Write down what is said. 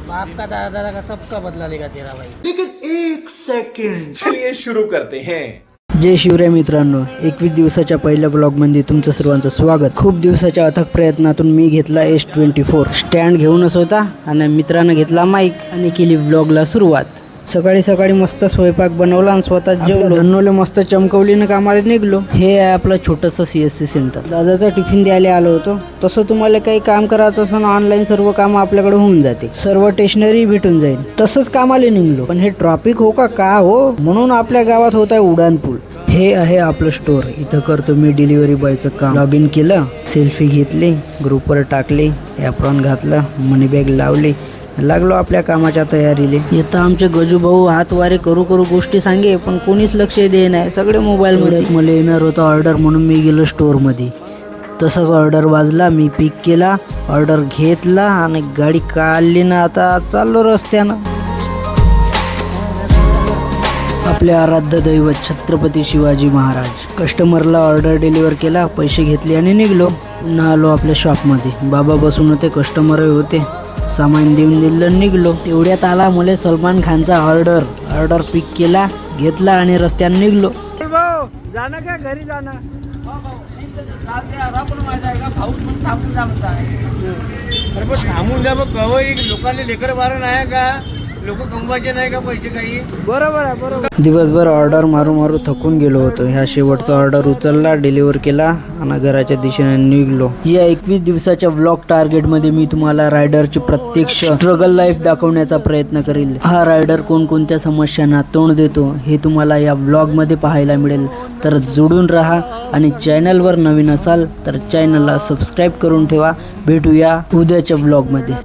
बाप का दादा का सबका बदला लेगा तेरा भाई। लेकिन एक सेकंड, चलिए शुरू करते हैं। जय शिवराय मित्रांनो, 21 दिवसाच्या पहिल्या ब्लॉगमध्ये तुमचं सर्वांचं स्वागत। खूप दिवसाच्या अथक प्रयत्नातून मी घेतला S24 स्टँड घेऊनच होता आणि मित्रानं घेतला माईक आणि केली ब्लॉगला सुरुवात। सकाळी सकाळी मस्त स्वयंपाक बनवला आणि स्वतः जेवलो, धन्नोले मस्त चमकवलीनं कामाला निघलो। हे आहे आपलं छोटंसं CSC सेंटर। दादाचा टिफिन द्यायला आलो होतो। तसं तुम्हाला काही काम करायचं असेल ऑनलाईन सर्व काम आपल्याकडे होऊन जाते, सर्व स्टेशनरी भेटून जाईल। तसंच कामाला निघलो, पण हे ट्रॅफिक हो का हो, म्हणून आपल्या गावात होत आहे उड्डाणपूल। हे आहे आपलं स्टोर, इथं करतो मी डिलिव्हरी बॉयचं काम। लॉग इन केलं, सेल्फी घेतली, ग्रुपवर टाकली, ॲप्रॉन घातलं, मनी बॅग लावली, लागलो आपल्या कामाच्या तयारीले। येतं आमचे गजू भाऊ हातवारे करू गोष्टी सांगे, पण कोणीच लक्ष दे नाही, सगळे मोबाईल मध्ये। मला येणार होतं ऑर्डर म्हणून मी गेलो स्टोर मध्ये। तसंच ऑर्डर वाजला, मी पिक केला, ऑर्डर घेतला आणि गाडी काढली ना आता चाललो रस्त्यानं। आपले आराध्य दैवत छत्रपती शिवाजी महाराज। कस्टमरला ऑर्डर डिलिव्हर केला, पैसे घेतले आणि निघलो। पुन्हा आलो आपल्या शॉपमध्ये, बाबा बसून होते, कस्टमरही होते, सामान देऊन दिलं, निघलो। तेवढ्यात आला मला सलमान खानचा ऑर्डर पिक केला, घेतला आणि रस्त्याने निघलो। जाणं का घरी जाणं थांबून जा मग कवई लोकांनी लेकर मारून आहे का, लोक कमवायचे नाही का पैसे काही। बरोबर आहे बरोबर। दिवसभर ऑर्डर मारू थकून गेलो होतो। ह्या शेवटचा ऑर्डर उचलला, डिलिव्हर केला आणि घराच्या दिशेने निघलो। या 21 दिवसाच्या व्लॉग टार्गेट मध्ये मी तुम्हाला रायडरची प्रत्यक्ष स्ट्रगल लाईफ दाखवण्याचा प्रयत्न करेल। हा रायडर कोणकोणत्या समस्यांना तोंड देतो हे तुम्हाला या व्लॉग मध्ये पाहायला मिळेल, तर जोडून राहा आणि चॅनलवर नवीन असाल तर चॅनलला सबस्क्राईब करून ठेवा। भेटूया उद्याच्या व्लॉग मध्ये।